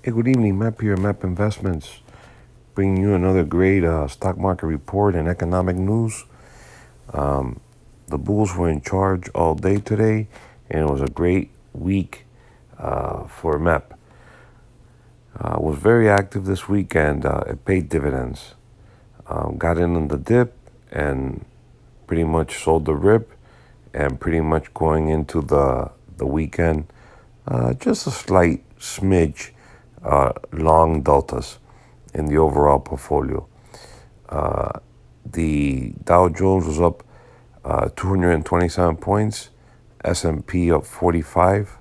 Hey, good evening, Map here, Map Investments, bringing you another great stock market report and economic news. The Bulls were in charge all day today, and it was a great week for MEP. Was very active this week, and it paid dividends. Got in on the dip and pretty much sold the rip, and pretty much going into the weekend, just a slight smidge long deltas in the overall portfolio. The Dow Jones was up 227 points, S&P up 45,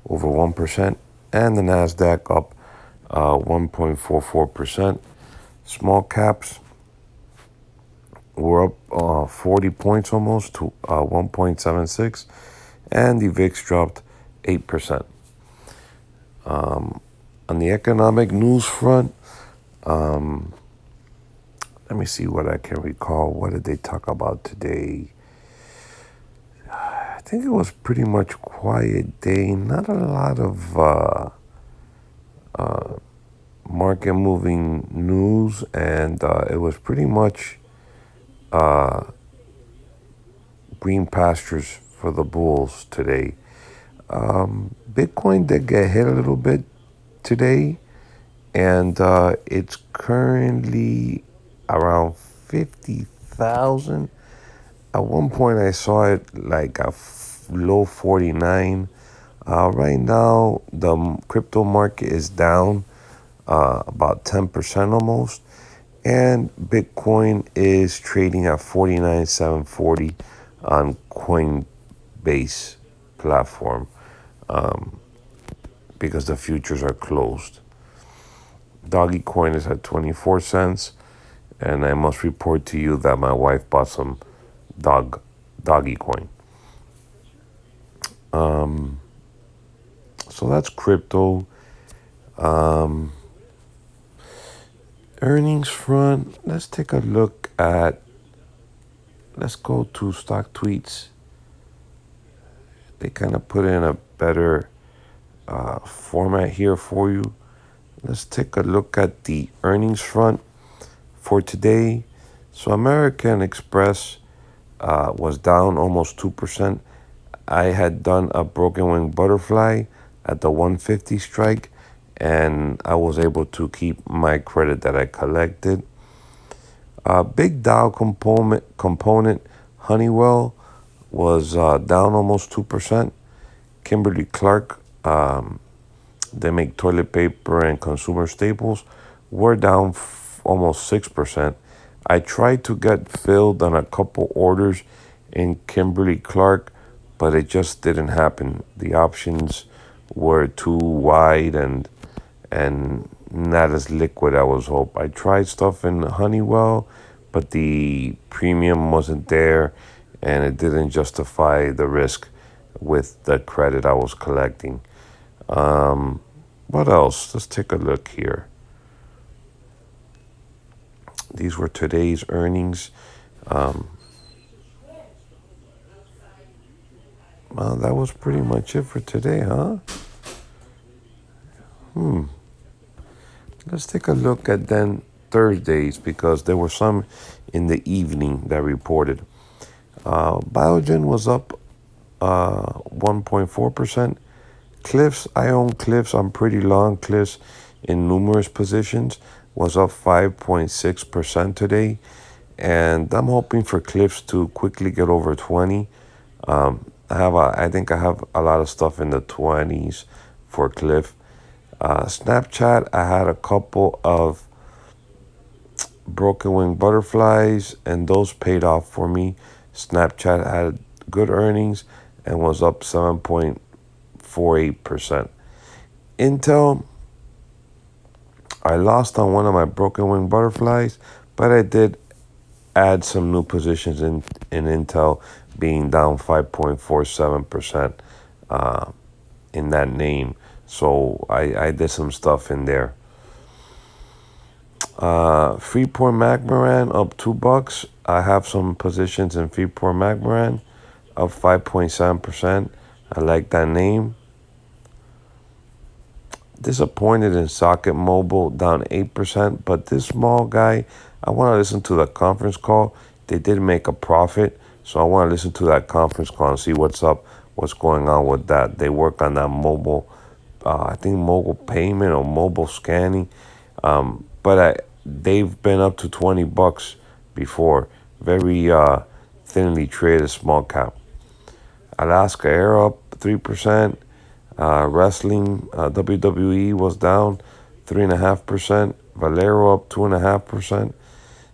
over 1%, and the Nasdaq up 1.44%. Small caps were up 40 points almost to 1.76, and the VIX dropped 8%. On the economic news front, let me see what I can recall. What did they talk about today? I think it was pretty much quiet day. Not a lot of market moving news, and it was pretty much green pastures for the bulls today. Bitcoin did get hit a little bit today, and it's currently around 50,000. At one point I saw it like a low 49. Right now the crypto market is down about 10% almost, and Bitcoin is trading at 49,740 on Coinbase platform because the futures are closed. Doggy coin is at 24 cents, and I must report to you that my wife bought some doggy coin. So that's crypto. Earnings front, let's take a look at, let's go to stock tweets. They kind of put in a better format here for you. Let's take a look at the earnings front for today. So American Express was down almost 2%. I had done a broken wing butterfly at the 150 strike, and I was able to keep my credit that I collected. Big Dow component Honeywell was down almost 2%. Kimberly-Clark, they make toilet paper and consumer staples, were down almost 6%. I tried to get filled on a couple orders in Kimberly-Clark, but it just didn't happen. The options were too wide and not as liquid I was hoping. I tried stuff in Honeywell, but the premium wasn't there, and it didn't justify the risk with the credit I was collecting. What else? Let's take a look here. These were today's earnings. Well, that was pretty much it for today, huh? Let's take a look at then Thursdays, because there were some in the evening that reported. Biogen was up 1.4%. Cliffs, I own Cliffs. I'm pretty long Cliffs in numerous positions. Was up 5.6% today, and I'm hoping for Cliffs to quickly get over 20. I think I have a lot of stuff in the 20s for Cliff. Snapchat, I had a couple of broken wing butterflies, and those paid off for me. Snapchat had good earnings and was up 7.48%. Intel, I lost on one of my broken wing butterflies, but I did add some new positions in Intel, being down 5.47% in that name. So I did some stuff in there. Freeport McMoran up $2. I have some positions in Freeport McMoran, up 5.7%. I like that name. Disappointed in Socket Mobile, down 8%. But this small guy, I want to listen to the conference call. They did make a profit, so I want to listen to that conference call and see what's up, what's going on with that. They work on that mobile, I think mobile payment or mobile scanning. But they've been up to $20 before. Very thinly traded small cap. Alaska Air up 3%. Wrestling, WWE was down 3.5%. Valero up 2.5%.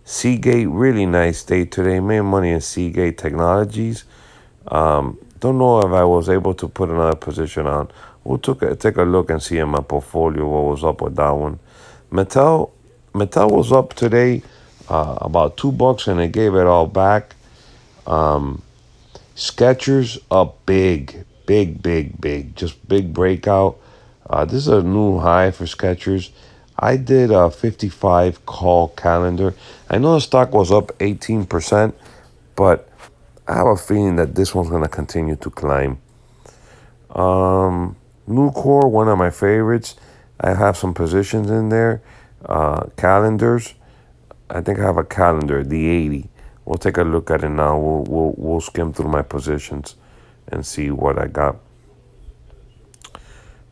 Seagate, really nice day today. Made money in Seagate Technologies. Don't know if I was able to put another position on. We'll take a look and see in my portfolio what was up with that one. Mattel was up today about $2 and it gave it all back. Skechers up big. Just big breakout. This is a new high for Skechers. I did a 55 call calendar. I know the stock was up 18%, but I have a feeling that this one's going to continue to climb. Nucor, one of my favorites. I have some positions in there. Calendars. I think I have a calendar, the 80. We'll take a look at it now. We'll skim through my positions and see what I got.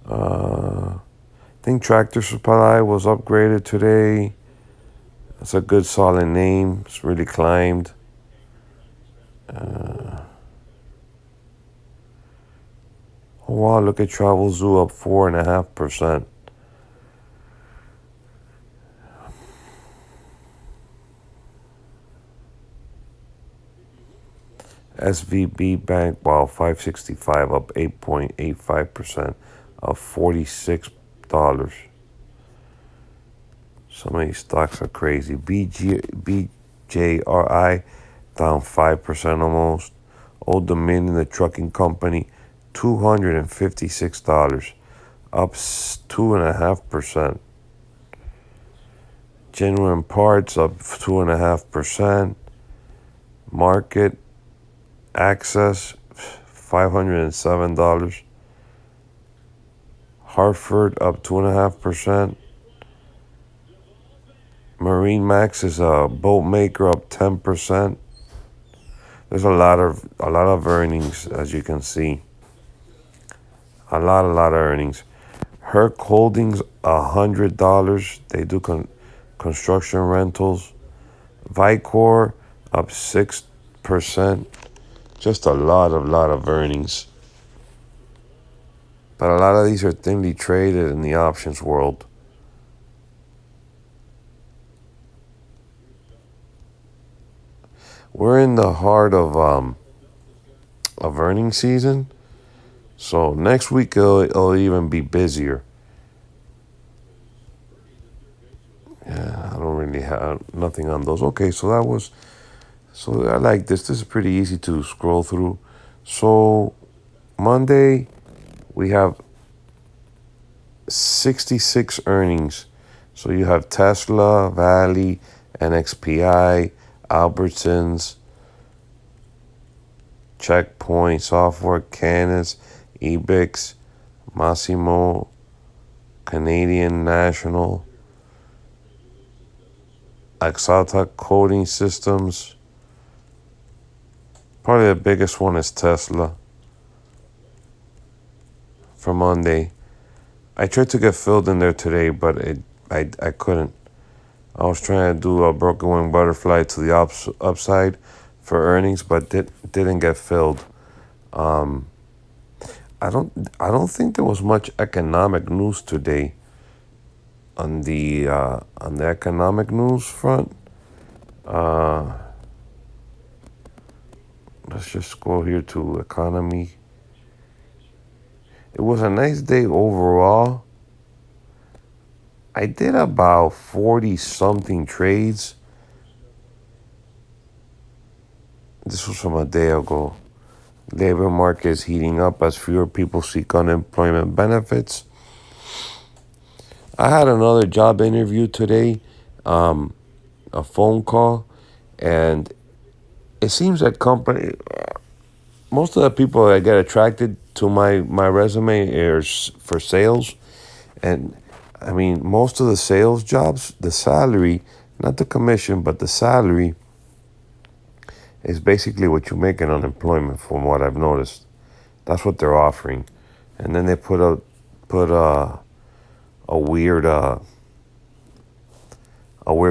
I think Tractor Supply was upgraded today. It's a good solid name. It's really climbed. Oh wow, look at Travel Zoo up 4.5%. SVB Bank, wow, 565 up 8.85%, up $46. Some of these stocks are crazy. BJRI down 5% almost. Old Dominion, the trucking company, $256, up 2.5%. Genuine Parts up 2.5%. Market Access, $507. Hartford up 2.5%. Marine Max is a boat maker up 10%. There's a lot of earnings, as you can see. A lot of earnings. Herc Holdings, $100. They do construction rentals. Vicor up 6%. Just a lot of earnings. But a lot of these are thinly traded in the options world. We're in the heart of earnings season. So next week it'll even be busier. Yeah, I don't really have nothing on those. Okay, so I like this. This is pretty easy to scroll through. So Monday we have 66 earnings. So you have Tesla, Valley, NXPI, Albertsons, Checkpoint Software, Canis, Ebix, Massimo, Canadian National, Axata Coding Systems. Probably the biggest one is Tesla for Monday. I tried to get filled in there today, but I couldn't. I was trying to do a broken wing butterfly to the upside for earnings, but didn't get filled. I don't think there was much economic news today. On the economic news front, let's just go here to economy. It was a nice day overall. I did about 40-something trades. This was from a day ago. Labor market is heating up as fewer people seek unemployment benefits. I had another job interview today, a phone call, and it seems that most of the people that get attracted to my resume is for sales, And I mean, most of the sales jobs, the salary, not the commission, but the salary is basically what you make in unemployment, from what I've noticed. That's what they're offering. And then they put a weird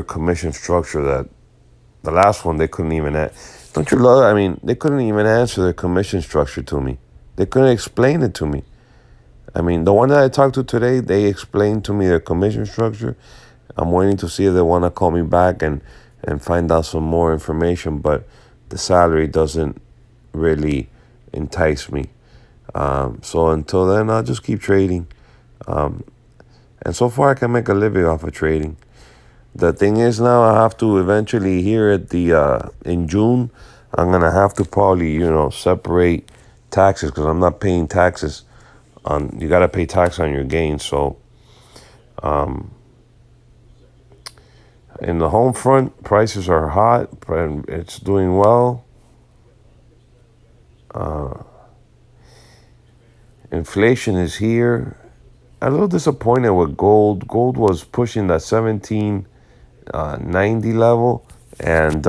commission structure that the last one they couldn't even don't you love, I mean, they couldn't even answer their commission structure to me. They couldn't explain it to me. I mean, the one that I talked to today, they explained to me their commission structure. I'm waiting to see if they want to call me back and find out some more information, but the salary doesn't really entice me. So until then, I'll just keep trading. And so far, I can make a living off of trading. The thing is now, I have to eventually here at the in June, I'm gonna have to probably separate taxes because I'm not paying taxes on. You gotta pay tax on your gains. So in the home front, prices are hot, but it's doing well. Inflation is here. A little disappointed with gold. Gold was pushing that 1790 level and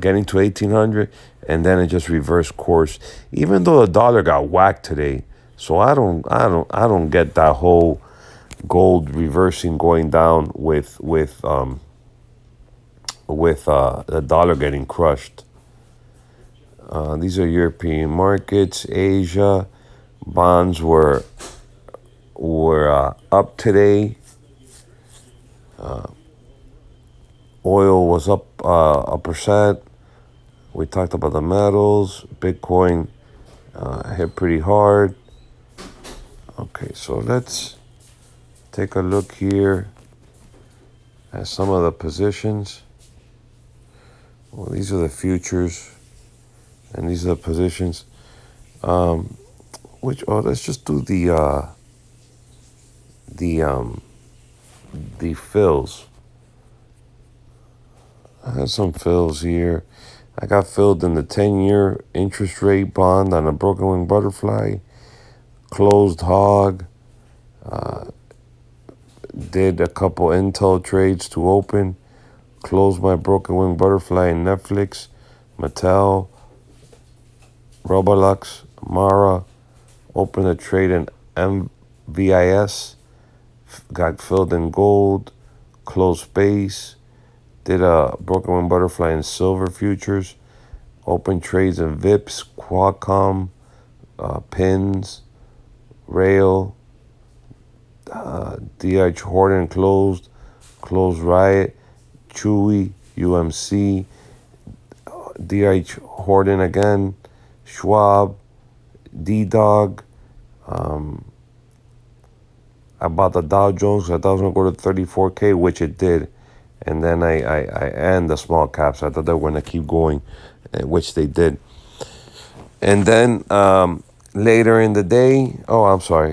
getting to 1800, and then it just reversed course. Even though the dollar got whacked today, so I don't get that whole gold reversing going down with the dollar getting crushed. These are European markets. Asia bonds were up today. Oil was up 1%. We talked about the metals. Bitcoin hit pretty hard. Okay, so let's take a look here at some of the positions. Well, these are the futures, and these are the positions. Let's just do the fills. I have some fills here. I got filled in the 10-year interest rate bond on a broken wing butterfly. Closed hog. Did a couple Intel trades to open. Closed my broken wing butterfly in Netflix, Mattel, Roblox, Mara. Opened a trade in MVIS. Got filled in gold. Closed space. Did a broken wing butterfly in silver futures. Open trades in VIPs, Qualcomm, Pins, Rail, DH Horton closed Riot, Chewy, UMC, DH Horton again, Schwab, D-Dog. I bought the Dow Jones. I thought it was going to go to 34K, which it did. And then I and the small caps. I thought they were going to keep going, which they did. And then later in the day,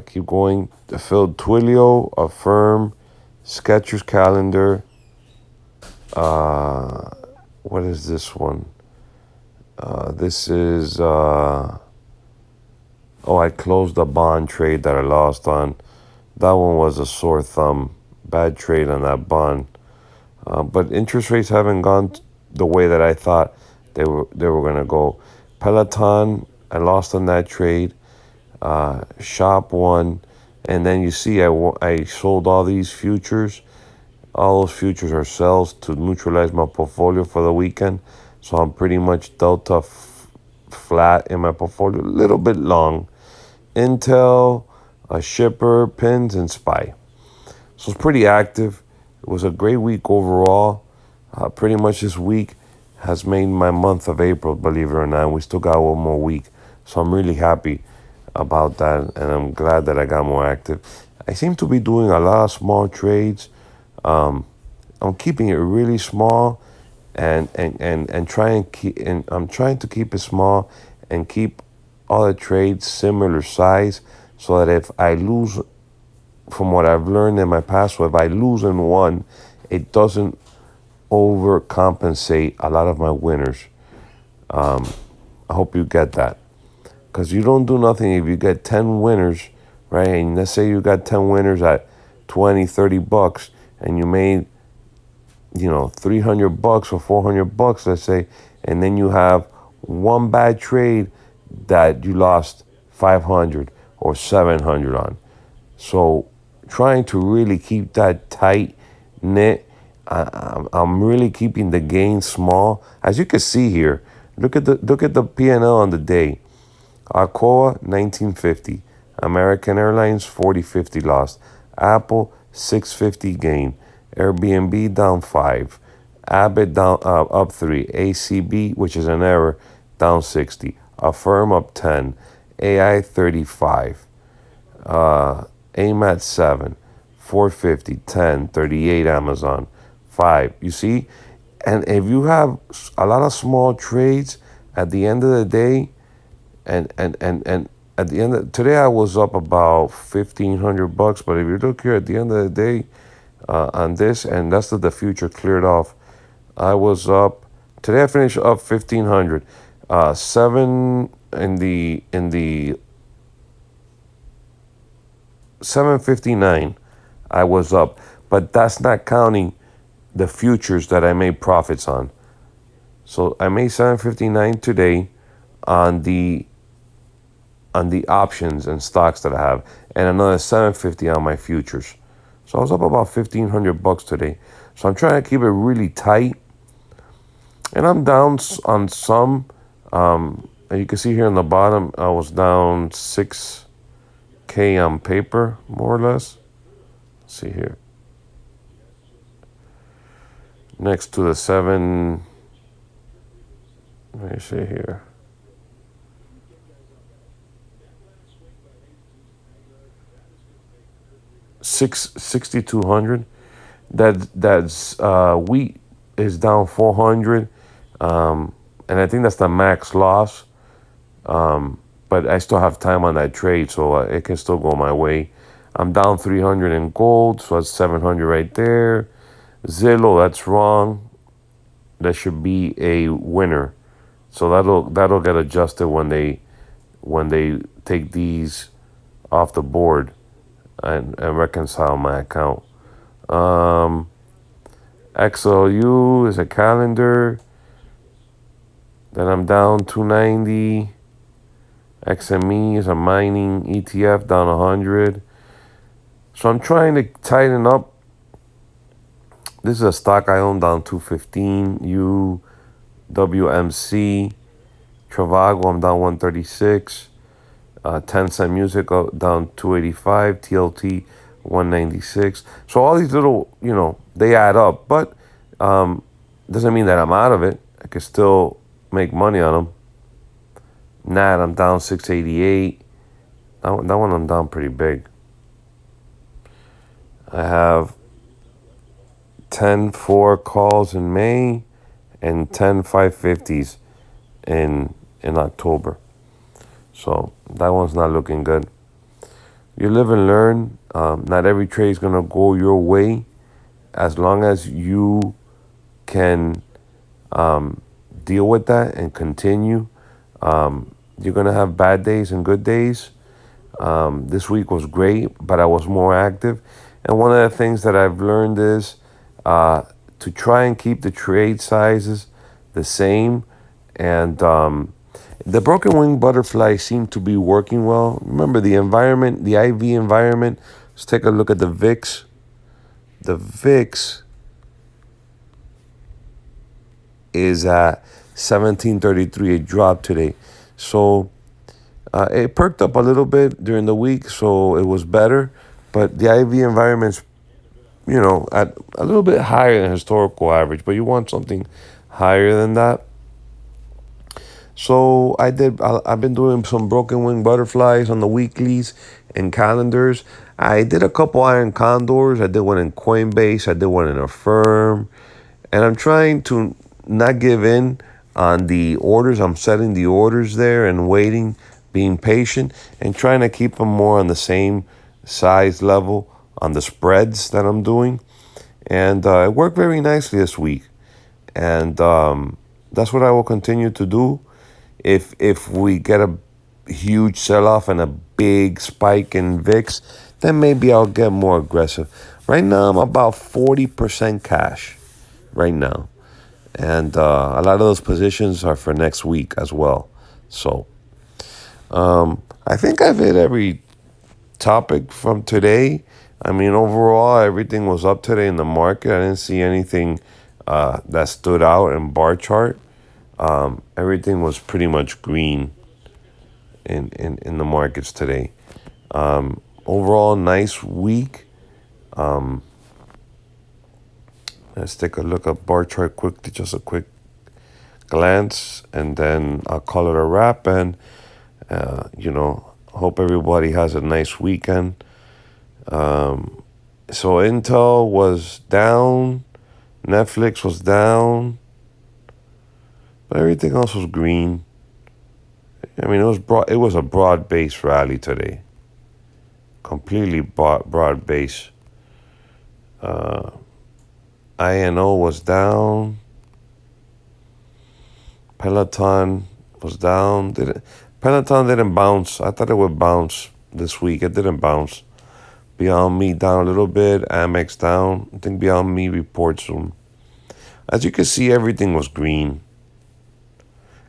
keep going. Filled Twilio, Affirm, Skechers calendar. What is this one? This is, I closed a bond trade that I lost on. That one was a sore thumb. Bad trade on that bond. But interest rates haven't gone the way that I thought they were going to go. Peloton, I lost on that trade. Shop won. And then you see I sold all these futures. All those futures are sells to neutralize my portfolio for the weekend. So I'm pretty much delta flat in my portfolio. A little bit long. Intel, Shipper, Pins, and SPY. So it's pretty active. It was a great week overall. Pretty much this week has made my month of April, believe it or not. We still got one more week. So I'm really happy about that, and I'm glad that I got more active. I seem to be doing a lot of small trades. I'm keeping it really small and I'm trying to keep it small and keep all the trades similar size so that if I lose, from what I've learned in my past, so if I lose in one, it doesn't overcompensate a lot of my winners. I hope you get that. Because you don't do nothing if you get 10 winners right? And let's say you got 10 winners at 20, $30, and you made, 300 bucks or 400 bucks, let's say, and then you have one bad trade that you lost 500 or 700 on. So trying to really keep that tight knit. I'm really keeping the gain small. As you can see here, look at the P&L on the day. Alcoa 1950, American Airlines 40.50 lost, Apple 650 gain, Airbnb down 5, Abbott down up 3, ACB, which is an error, down 60, Affirm up 10, AI 35, AIM at 7, 450, 10, 38 Amazon, 5. You see? And if you have a lot of small trades, at the end of the day, and at the end of today, I was up about $1,500. But if you look here at the end of the day, on this, and that's the future cleared off, I was up today. I finished up 1,500. Seven in the 759, I was up, but that's not counting the futures that I made profits on. So I made 759 today on the options and stocks that I have, and another 750 on my futures. So I was up about $1,500 today. So I'm trying to keep it really tight, and I'm down on some. And you can see here on the bottom, I was down 6K on paper, more or less. Let's see here. Next to the 7, let me see here. 6,200. That's wheat is down 400, and I think that's the max loss. But I still have time on that trade, so it can still go my way. I'm down 300 in gold, so that's 700 right there. Zillow, that's wrong. That should be a winner, so that'll get adjusted when they take these off the board and reconcile my account. XLU is a calendar. Then I'm down 290. XME is a mining ETF, down 100. So I'm trying to tighten up. This is a stock I own, down 215. UWMC. Travago, I'm down 136. 10 Cent Music down 285. TLT 196. So all these little, they add up, but doesn't mean that I'm out of it. I can still make money on them. Nat, I'm down 688. That one I'm down pretty big. I have 10-4 calls in May and 10 550s in October. So that one's not looking good. You live and learn. Not every trade is going to go your way. As long as you can deal with that and continue, you're going to have bad days and good days. This week was great, but I was more active. And one of the things that I've learned is to try and keep the trade sizes the same. And the broken wing butterfly seemed to be working well. Remember the environment, the IV environment. Let's take a look at the VIX. The VIX is at 1733. It dropped today. So it perked up a little bit during the week, so it was better. But the IV environment's, at a little bit higher than historical average, but you want something higher than that. So I've been doing some broken wing butterflies on the weeklies and calendars. I did a couple iron condors. I did one in Coinbase. I did one in Affirm. And I'm trying to not give in on the orders. I'm setting the orders there and waiting, being patient, and trying to keep them more on the same size level on the spreads that I'm doing. And it worked very nicely this week. And that's what I will continue to do. If we get a huge sell-off and a big spike in VIX, then maybe I'll get more aggressive. Right now, I'm about 40% cash right now. And a lot of those positions are for next week as well. So I think I've hit every topic from today. I mean, overall, everything was up today in the market. I didn't see anything that stood out in bar chart. Everything was pretty much green in the markets today. Overall, nice week. Let's take a look at bar chart quickly, just a quick glance, and then I'll call it a wrap. And, hope everybody has a nice weekend. So Intel was down, Netflix was down, but everything else was green. I mean, it was a broad-based rally today. Completely broad-based. INO was down. Peloton was down. Peloton didn't bounce. I thought it would bounce this week. It didn't bounce. Beyond Meat down a little bit. Amex down. I think Beyond Meat reports soon. As you can see, everything was green.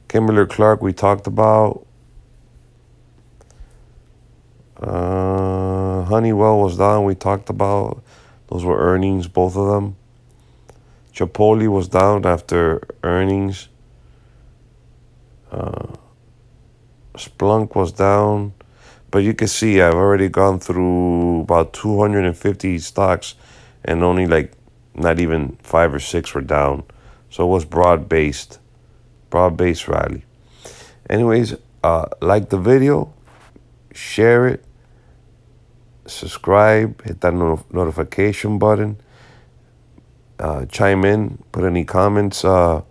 Kimberly-Clark we talked about. Honeywell was down. We talked about. Those were earnings, both of them. Chipotle was down after earnings. Splunk was down. But you can see I've already gone through about 250 stocks and only not even 5 or 6 were down. So it was broad-based rally. Anyways, like the video, share it, subscribe, hit that notification button, chime in, put any comments below.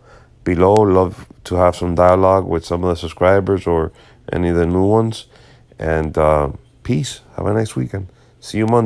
Love to have some dialogue with some of the subscribers or any of the new ones. And peace. Have a nice weekend. See you Monday.